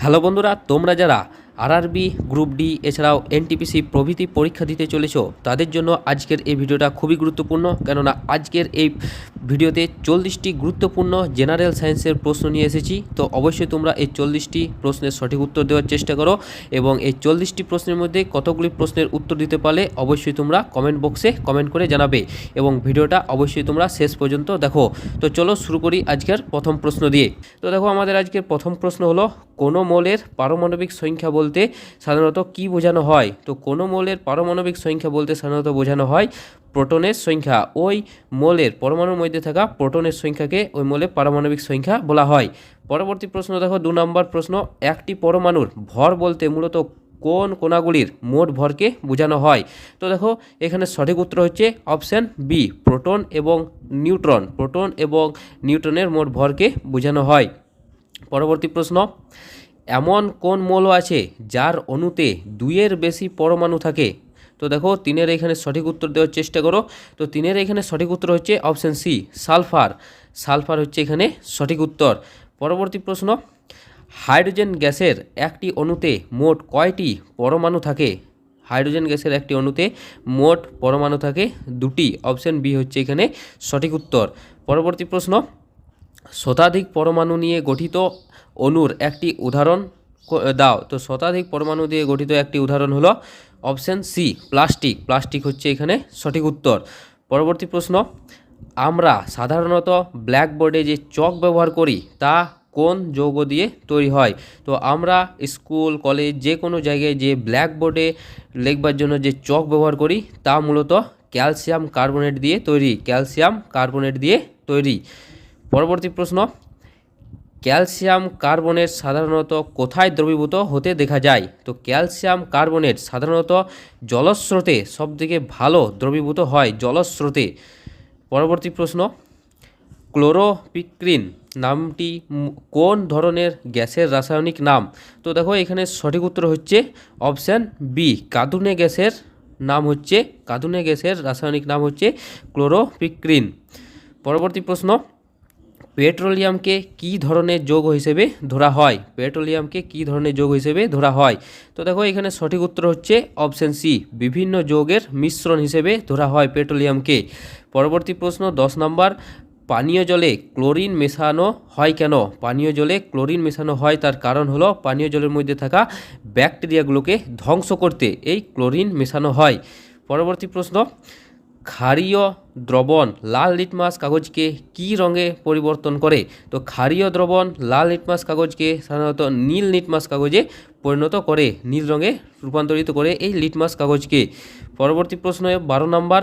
Hello বন্ধুরা, তোমরা যারা আরআরবি গ্রুপ ডি এছাড়াও এনটিপিসি প্রভৃতি পরীক্ষা দিতে চলেছো তাদের জন্য আজকের এই ভিডিওটা খুবই গুরুত্বপূর্ণ। কেননা আজকের এই ভিডিওতে 40টি গুরুত্বপূর্ণ জেনারেল সায়েন্সের প্রশ্ন নিয়ে এসেছি। তো অবশ্যই তোমরা এই 40টি প্রশ্নের সঠিক উত্তর দেওয়ার চেষ্টা করো এবং এই 40টি প্রশ্নের মধ্যে কতগুলি প্রশ্নের উত্তর দিতে পারলে অবশ্যই তোমরা কমেন্ট বক্সে কমেন্ট করে জানাবে এবং ভিডিওটা অবশ্যই তোমরা শেষ পর্যন্ত দেখো। তো চলো শুরু করি আজকের প্রথম প্রশ্ন দিয়ে। তো দেখো, আমাদের আজকের প্রথম প্রশ্ন হলো, কোনো মৌলের পারমাণবিক সংখ্যা বলতে সাধারণত কি বোঝানো হয়? তো কোনো মৌলের পারমাণবিক সংখ্যা বলতে সাধারণত বোঝানো হয় প্রোটনের সংখ্যা। ওই মৌলের পরমাণুর মধ্যে থাকা প্রোটনের সংখ্যাকে ওই মৌলের পারমাণবিক সংখ্যা বলা হয়। পরবর্তী প্রশ্ন দেখো, 2 নম্বর প্রশ্ন, একটি পরমাণুর ভর বলতে মূলত কোন কণাগুলির মোট ভরকে বোঝানো হয়? তো দেখো, এখানে সঠিক উত্তর হচ্ছে অপশান বি, প্রোটন এবং নিউট্রন। প্রোটন এবং নিউট্রনের মোট ভরকে বোঝানো হয়। পরবর্তী প্রশ্ন, এমন কোন মৌল আছে যার অণুতে 2-এর বেশি পরমাণু থাকে? তো দেখো, 3-এর এখানে সঠিক উত্তর দেওয়ার চেষ্টা করো। তো 3-এর এখানে সঠিক উত্তর হচ্ছে অপশান সি, সালফার। সালফার হচ্ছে এখানে সঠিক উত্তর। পরবর্তী প্রশ্ন, হাইড্রোজেন গ্যাসের একটি অণুতে মোট কয়টি পরমাণু থাকে? হাইড্রোজেন গ্যাসের একটি অণুতে মোট পরমাণু থাকে 2টি। অপশান বি হচ্ছে এখানে সঠিক উত্তর। পরবর্তী প্রশ্ন, শতাধিক পরমাণু নিয়ে গঠিত অণুর একটি উদাহরণ দাও। তো শতাধিক পরমাণু দিয়ে গঠিত একটি উদাহরণ হলো অপশান সি, প্লাস্টিক। প্লাস্টিক হচ্ছে এখানে সঠিক উত্তর। পরবর্তী প্রশ্ন, আমরা সাধারণত ব্ল্যাকবোর্ডে যে চক ব্যবহার করি তা কোন যৌগ দিয়ে তৈরি হয়? তো আমরা স্কুল কলেজ যে কোনো জায়গায় যে ব্ল্যাকবোর্ডে লিখবার জন্য যে চক ব্যবহার করি তা মূলত ক্যালসিয়াম কার্বনেট দিয়ে তৈরি। ক্যালসিয়াম কার্বনেট দিয়ে তৈরি। পরবর্তী প্রশ্ন, ক্যালসিয়াম কার্বনেট সাধারণত কোথায় দ্রবীভূত হতে দেখা যায়? তো ক্যালসিয়াম কার্বনেট সাধারণত জলস্রোতে সবথেকে ভালো দ্রবীভূত হয়, জলস্রোতে। পরবর্তী প্রশ্ন, ক্লোরোপিক্রিন নামটি কোন ধরনের গ্যাসের রাসায়নিক নাম? তো দেখো, এখানে সঠিক উত্তর হচ্ছে অপশান বি, কাঁদুনে গ্যাসের নাম হচ্ছে, কাঁদুনে গ্যাসের রাসায়নিক নাম হচ্ছে ক্লোরোপিক্রিন। পরবর্তী প্রশ্ন, পেট্রোলিয়ামকে কী ধরনের যৌগ হিসেবে ধরা হয়? পেট্রোলিয়ামকে কী ধরনের যৌগ হিসেবে ধরা হয়? তো দেখো, এখানে সঠিক উত্তর হচ্ছে অপশান সি, বিভিন্ন যৌগের মিশ্রণ হিসেবে ধরা হয় পেট্রোলিয়ামকে। পরবর্তী প্রশ্ন 10 নম্বর, পানীয় জলে ক্লোরিন মেশানো হয় কেন? পানীয় জলে ক্লোরিন মেশানো হয় তার কারণ হলো পানীয় জলের মধ্যে থাকা ব্যাকটেরিয়াগুলোকে ধ্বংস করতে এই ক্লোরিন মেশানো হয়। পরবর্তী প্রশ্ন, ক্ষারীয় দ্রবণ লাল লিটমাস কাগজকে কী রঙে পরিবর্তন করে? তো ক্ষারীয় দ্রবণ লাল লিটমাস কাগজকে সাধারণত নীল লিটমাস কাগজে পরিণত করে, নীল রঙে রূপান্তরিত করে এই লিটমাস কাগজকে। পরবর্তী প্রশ্ন 12 নম্বর,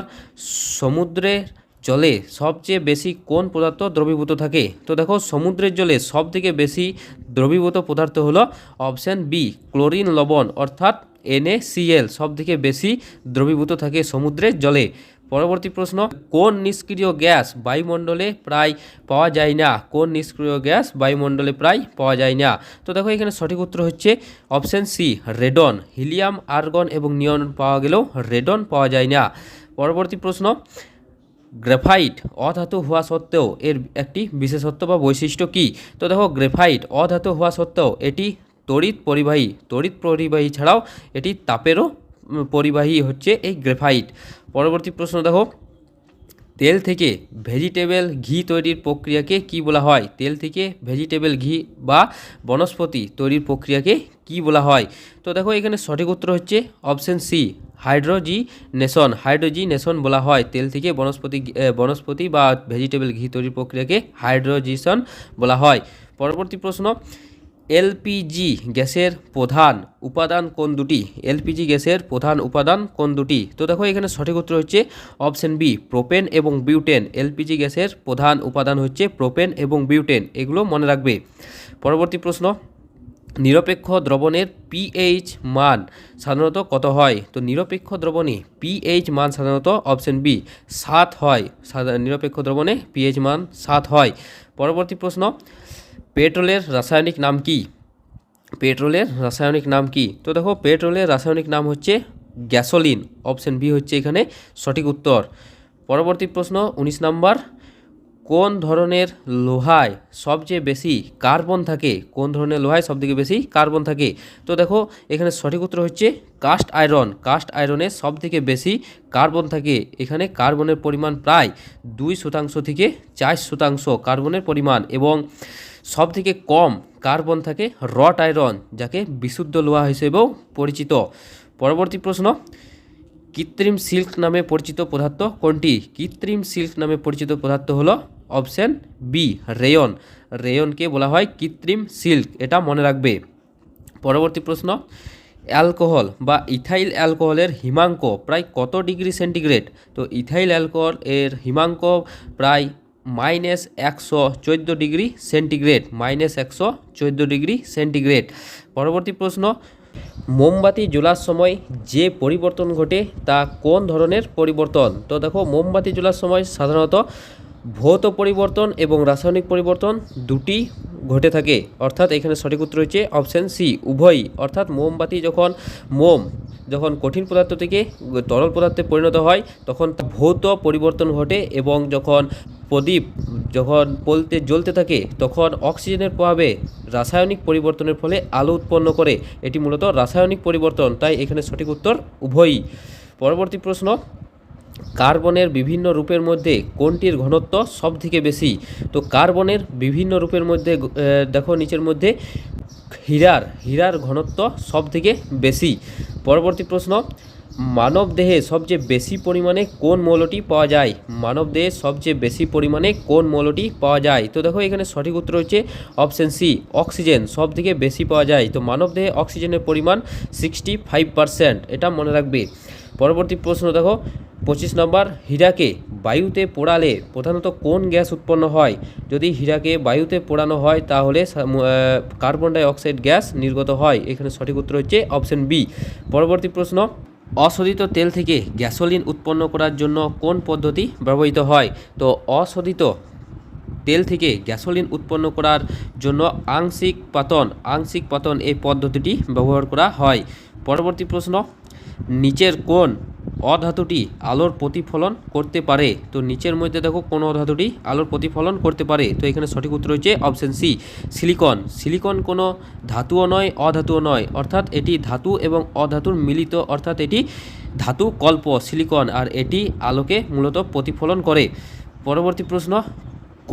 সমুদ্রের জলে সবচেয়ে বেশি কোন পদার্থ দ্রবীভূত থাকে? তো দেখো, সমুদ্রের জলে সবথেকে বেশি দ্রবীভূত পদার্থ হলো অপশান বি, ক্লোরিন লবণ অর্থাৎ NaCl সবথেকে বেশি দ্রবীভূত থাকে সমুদ্রের জলে। পরবর্তী প্রশ্ন, কোন নিষ্ক্রিয় গ্যাস বায়ুমণ্ডলে প্রায় পাওয়া যায় না? কোন নিষ্ক্রিয় গ্যাস বায়ুমণ্ডলে প্রায় পাওয়া যায় না? তো দেখো, এখানে সঠিক উত্তর হচ্ছে option C, radon. Helium, argon এবং নিয়ন পাওয়া গেলেও রেডন পাওয়া যায় না। পরবর্তী প্রশ্ন, গ্রাফাইট অধাতু হওয়া সত্ত্বেও এর একটি বিশেষত্ব বা বৈশিষ্ট্য কী? তো দেখো, গ্রাফাইট অধাতু হওয়া সত্ত্বেও এটি তড়িৎ পরিবাহী। তড়িৎ পরিবাহী ছাড়াও এটি তাপেরও পরিবাহী হচ্ছে এই গ্রাফাইট। পরবর্তী প্রশ্ন দেখো, তেল থেকে ভেজিটেবল ঘি তৈরির প্রক্রিয়াকে কি বলা হয়? তেল থেকে ভেজিটেবল ঘি বা বনস্পতি তৈরির প্রক্রিয়াকে কি বলা হয়? তো দেখো, এখানে সঠিক উত্তর হচ্ছে অপশান সি, হাইড্রোজিনেশন। হাইড্রোজিনেশন বলা হয় তেল থেকে বনস্পতি বা ভেজিটেবল ঘি তৈরির প্রক্রিয়াকে হাইড্রোজিনেশন বলা হয়। পরবর্তী প্রশ্ন, এলপিজি গ্যাসের প্রধান উপাদান কোন দুটি? এলপিজি গ্যাসের প্রধান উপাদান কোন দুটি? তো দেখো, এখানে সঠিক উত্তর হচ্ছে অপশান বি, প্রোপেন এবং বিউটেন। এলপিজি গ্যাসের প্রধান উপাদান হচ্ছে প্রোপেন এবং বিউটেন, এগুলো মনে রাখবে। পরবর্তী প্রশ্ন, নিরপেক্ষ দ্রবণের পিএইচ মান সাধারণত কত হয়? তো নিরপেক্ষ দ্রবণে পিএইচ মান সাধারণত অপশান বি 7 হয়। নিরপেক্ষ দ্রবণে পিএইচ মান 7 হয়। পরবর্তী প্রশ্ন, পেট্রোলের রাসায়নিক নাম কি? পেট্রোলের রাসায়নিক নাম কি? তো দেখো, পেট্রোলের রাসায়নিক নাম হচ্ছে গ্যাসোলিন। অপশান বি হচ্ছে এখানে সঠিক উত্তর। পরবর্তী প্রশ্ন 19 নম্বর, কোন ধরনের লোহায় সবচেয়ে বেশি কার্বন থাকে? কোন ধরনের লোহায় সবথেকে বেশি কার্বন থাকে? তো দেখো এখানে সঠিক উত্তর হচ্ছে কাস্ট আয়রন। কাস্ট আয়রনে সবথেকে বেশি কার্বন থাকে। এখানে কার্বনের পরিমাণ প্রায় 2% থেকে 4% কার্বনের পরিমাণ, এবং সবথেকে কম কার্বন থাকে রট আয়রন, যাকে বিশুদ্ধ লোহা হিসেবেও পরিচিত। পরবর্তী প্রশ্ন, কৃত্রিম সিল্ক নামে পরিচিত পদার্থ কোনটি? কৃত্রিম সিল্ক নামে পরিচিত পদার্থ হলো অপশন বি, রেয়ন। রেয়নকে বলা হয় কৃত্রিম সিল্ক, এটা মনে রাখবে। পরবর্তী প্রশ্ন, অ্যালকোহল বা ইথাইল অ্যালকোহলের হিমাঙ্ক প্রায় কত ডিগ্রি সেন্টিগ্রেড? তো ইথাইল অ্যালকোহল এর হিমাঙ্ক প্রায় -114 ডিগ্রি সেন্টিগ্রেড, -114 ডিগ্রি সেন্টিগ্রেড। পরবর্তী প্রশ্ন, মোমবাতি জ্বলার সময় যে পরিবর্তন ঘটে তা কোন ধরনের পরিবর্তন? তো দেখো মোমবাতি জ্বলার সময় সাধারণত ভৌত পরিবর্তন এবং রাসায়নিক পরিবর্তন দুটি ঘটে থাকে, অর্থাৎ এখানে সঠিক উত্তর হচ্ছে অপশন সি, উভয়ই। অর্থাৎ মোমবাতি যখন কঠিন পদার্থ থেকে তরল পদার্থে পরিণত হয় তখন ভৌত পরিবর্তন ঘটে, এবং যখন প্রদীপ জ্বলতে থাকে তখন অক্সিজেনের প্রভাবে রাসায়নিক পরিবর্তনের ফলে আলো উৎপন্ন করে। এটি মূলত রাসায়নিক পরিবর্তন, তাই এখানে সঠিক উত্তর উভয়ই। পরবর্তী প্রশ্ন, কার্বনের বিভিন্ন রূপের মধ্যে কোনটির ঘনত্ব সবথেকে বেশি? তো কার্বনের বিভিন্ন রূপের মধ্যে দেখো নিচের মধ্যে হীরার ঘনত্ব সবথেকে বেশি। পরবর্তী প্রশ্ন, মানবদেহে সবচেয়ে বেশি পরিমাণে কোন মৌলটি পাওয়া যায়? মানবদেহে সবচেয়ে বেশি পরিমাণে কোন মৌলটি পাওয়া যায়? তো দেখো এখানে সঠিক উত্তর হচ্ছে অপশন সি, অক্সিজেন সবথেকে বেশি পাওয়া যায়। তো মানবদেহে অক্সিজেনের পরিমাণ 65%, এটা মনে রাখবে। পরবর্তী প্রশ্ন দেখো 25 নম্বর, হীরাকে বায়ুতে পোড়ালে প্রধানত কোন গ্যাস উৎপন্ন হয়? যদি হীরাকে বায়ুতে পোড়ানো হয় তাহলে কার্বন ডাই অক্সাইড গ্যাস নির্গত হয়। এখানে সঠিক উত্তর হচ্ছে অপশন বি। পরবর্তী প্রশ্ন, অশোধিত তেল থেকে গ্যাসোলিন উৎপন্ন করার জন্য কোন পদ্ধতি ব্যবহৃত হয়? তো অশোধিত তেল থেকে গ্যাসোলিন উৎপন্ন করার জন্য আংশিক পাতন এই পদ্ধতিটি ব্যবহার করা হয়। পরবর্তী প্রশ্ন, নিচের কোন অধাতুটি আলোর প্রতিফলন করতে পারে? তো নিচের মধ্যে দেখো কোন অধাতুটি আলোর প্রতিফলন করতে পারে? তো এখানে সঠিক উত্তর হচ্ছে অপশন সি, সিলিকন। সিলিকন কোনো ধাতুও নয়, অধাতুও নয়, অর্থাৎ এটি ধাতু এবং অধাতুর মিলিত, অর্থাৎ এটি ধাতু কল্প সিলিকন, আর এটি আলোকে মূলত প্রতিফলন করে। পরবর্তী প্রশ্ন,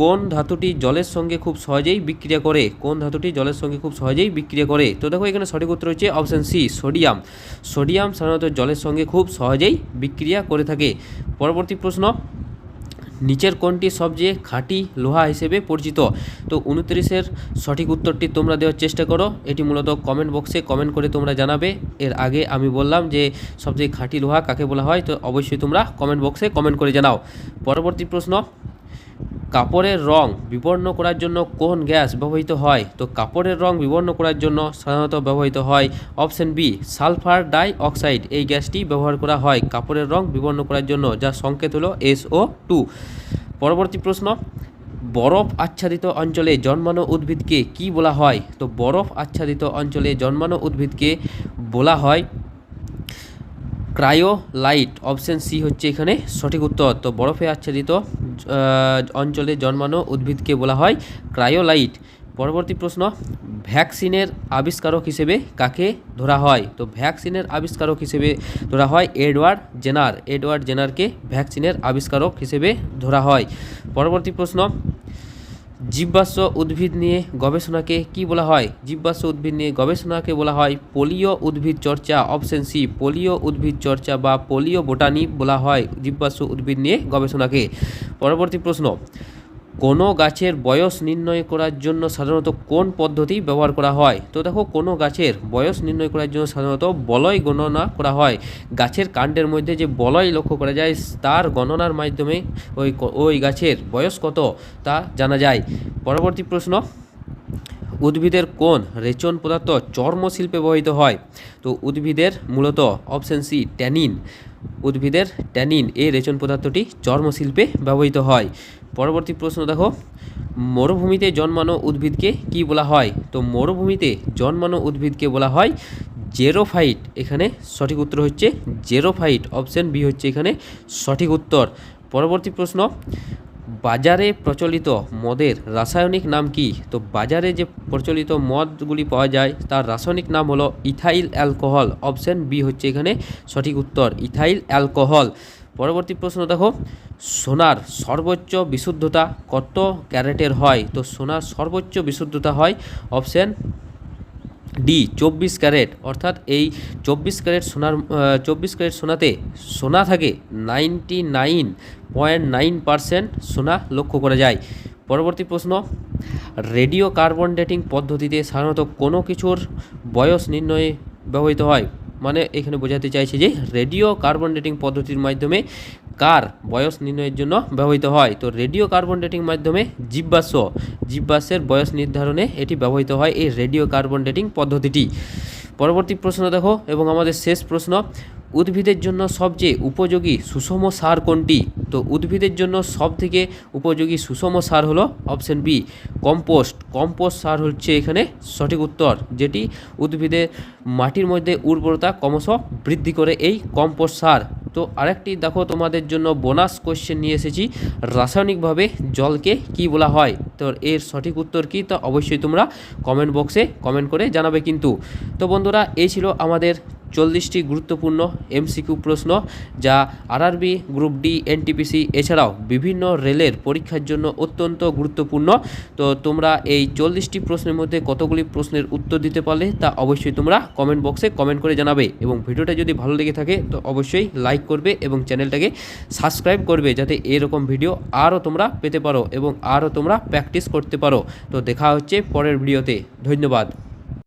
কোন ধাতুটি জলের সঙ্গে খুব সহজেই বিক্রিয়া করে? কোন ধাতুটি জলের সঙ্গে খুব সহজেই বিক্রিয়া করে? তো দেখো এখানে সঠিক উত্তর হচ্ছে অপশন সি, সোডিয়াম। সোডিয়াম সাধারণত জলের সঙ্গে খুব সহজেই বিক্রিয়া করে থাকে। পরবর্তী প্রশ্ন, নিচের কোনটি সবচেয়ে খাঁটি লোহা হিসেবে পরিচিত? তো 29-এর সঠিক উত্তরটি তোমরা দেওয়ার চেষ্টা করো। এটি মূলত কমেন্ট বক্সে কমেন্ট করে তোমরা জানাবে। এর আগে আমি বললাম যে সবচেয়ে খাঁটি লোহা কাকে বলা হয়, তো অবশ্যই তোমরা কমেন্ট বক্সে কমেন্ট করে জানাও। পরবর্তী প্রশ্ন, কাপড়ের রং বিবর্ণ করার জন্য কোন গ্যাস ব্যবহৃত হয়? তো কাপড়ের রং বিবর্ণ করার জন্য সাধারণত ব্যবহৃত হয় option B, sulphur die oxide. এই গ্যাসটি ব্যবহার করা হয় কাপড়ের রং বিবর্ণ করার জন্য, যার সংকেত হলো SO2। পরবর্তী প্রশ্ন, বরফ আচ্ছাদিত অঞ্চলে জন্মানো উদ্ভিদকে কি বলা হয়? তো বরফ আচ্ছাদিত অঞ্চলে জন্মানো উদ্ভিদকে বলা হয় ক্রায়োলাইট। অপশন সি হচ্ছে এখানে সঠিক উত্তর। তো বরফে আচ্ছাদিত অঞ্চলে জন্মানো উদ্ভিদকে বলা হয় ক্রায়োলাইট। পরবর্তী প্রশ্ন, ভ্যাকসিনের আবিষ্কারক হিসেবে কাকে ধরা হয়? তো ভ্যাকসিনের আবিষ্কারক হিসেবে ধরা হয় এডওয়ার্ড জেনার। এডওয়ার্ড জেনারকে ভ্যাকসিনের আবিষ্কারক হিসেবে ধরা হয়। পরবর্তী প্রশ্ন, জীবাশ্ম উদ্ভিদ নিয়ে গবেষণাকে কি বলা হয়? জীবাশ্ম উদ্ভিদ নিয়ে গবেষণাকে বলা হয় পোলিও উদ্ভিদ চর্চা। অপশন সি, পোলিও উদ্ভিদ চর্চা বা পোলিও বোটানি বলা হয় জীবাশ্ম উদ্ভিদ নিয়ে গবেষণাকে। পরবর্তী প্রশ্ন, কোনো গাছের বয়স নির্ণয় করার জন্য সাধারণত কোন পদ্ধতি ব্যবহার করা হয়? তো দেখো কোনো গাছের বয়স নির্ণয় করার জন্য সাধারণত বলয় গণনা করা হয়। গাছের কাণ্ডের মধ্যে যে বলয় লক্ষ্য করা যায় তার গণনার মাধ্যমে ওই গাছের বয়স কত তা জানা যায়। পরবর্তী প্রশ্ন, উদ্ভিদের কোন রেচন পদার্থ চর্মশিল্পে ব্যবহৃত হয়? তো উদ্ভিদের মূলত অপশন সি, ট্যানিন। উদ্ভিদের ট্যানিন এই রেচন পদার্থটি চর্মশিল্পে ব্যবহৃত হয়। পরবর্তী প্রশ্ন দেখো, মরুভূমিতে জন্মানো উদ্ভিদকে কি বলা হয়? তো মরুভূমিতে জন্মানো উদ্ভিদকে বলা হয় জেরোফাইট। এখানে সঠিক উত্তর হচ্ছে জেরোফাইট। অপশন বি হচ্ছে এখানে সঠিক উত্তর। পরবর্তী প্রশ্ন, বাজারে প্রচলিত মদের রাসায়নিক নাম কি? তো বাজারে যে প্রচলিত মদগুলি পাওয়া যায় তার রাসায়নিক নাম হলো ইথাইল অ্যালকোহল। অপশন বি হচ্ছে এখানে সঠিক উত্তর, ইথাইল অ্যালকোহল। পরবর্তী প্রশ্ন দেখো, সোনার সর্বোচ্চ বিশুদ্ধতা কত ক্যারেটের হয়? তো সোনার সর্বোচ্চ বিশুদ্ধতা হয় অপশন ডি 24 ক্যারেট। অর্থাৎ এই 24 ক্যারেট সোনার 24 ক্যারেট সোনাতে সোনা থাকে 99.9% সোনা লক্ষ্য করা যায়। পরবর্তী প্রশ্ন, রেডিও কার্বন ডেটিং পদ্ধতিতে সাধারণত কোনো কিছুর বয়স নির্ণয়ে ব্যবহৃত হয়। মানে এখানে বোঝাতে চাইছে যে রেডিও কার্বন ডেটিং পদ্ধতির মাধ্যমে কার বয়স নির্ণয়ের জন্য ব্যবহৃত হয়? তো রেডিও কার্বন ডেটিং মাধ্যমে জীবাশ্মের বয়স নির্ধারণে এটি ব্যবহৃত হয়, এই রেডিও কার্বন ডেটিং পদ্ধতিটি। পরবর্তী প্রশ্ন দেখো এবং আমাদের শেষ প্রশ্ন, উদ্ভিদের জন্য সবচেয়ে উপযোগী সুষম সার কোনটি? তো উদ্ভিদের জন্য সবথেকে উপযোগী সুষম সার হলো অপশন বি কম্পোস্ট সার হচ্ছে এখানে সঠিক উত্তর, যেটি উদ্ভিদের মাটির মধ্যে উর্বরতা ক্রমশ বৃদ্ধি করে এই কম্পোস্ট সার। তো আরেকটি দেখো তোমাদের জন্য বোনাস কোশ্চেন নিয়ে এসেছি, রাসায়নিকভাবে জলকে কি বলা হয়? তো এর সঠিক উত্তর কি তা অবশ্যই তোমরা কমেন্ট বক্সে কমেন্ট করে জানাবে কিন্তু। তো বন্ধুরা, এই ছিল আমাদের 40টি গুরুত্বপূর্ণ এমসিকিউ প্রশ্ন, যা আরআরবি, গ্রুপ ডি, এনটিপিসি এছাড়াও বিভিন্ন রেলের পরীক্ষার জন্য অত্যন্ত গুরুত্বপূর্ণ। তো তোমরা এই 40টি প্রশ্নের মধ্যে কতগুলি প্রশ্নের উত্তর দিতে পারলে তা অবশ্যই তোমরা কমেন্ট বক্সে কমেন্ট করে জানাবে, এবং ভিডিওটা যদি ভালো লেগে থাকে তো অবশ্যই লাইক করবে এবং চ্যানেলটাকে সাবস্ক্রাইব করবে, যাতে এরকম ভিডিও আরও তোমরা পেতে পারো এবং আরও তোমরা প্র্যাকটিস করতে পারো। তো দেখা হচ্ছে পরের ভিডিওতে, ধন্যবাদ।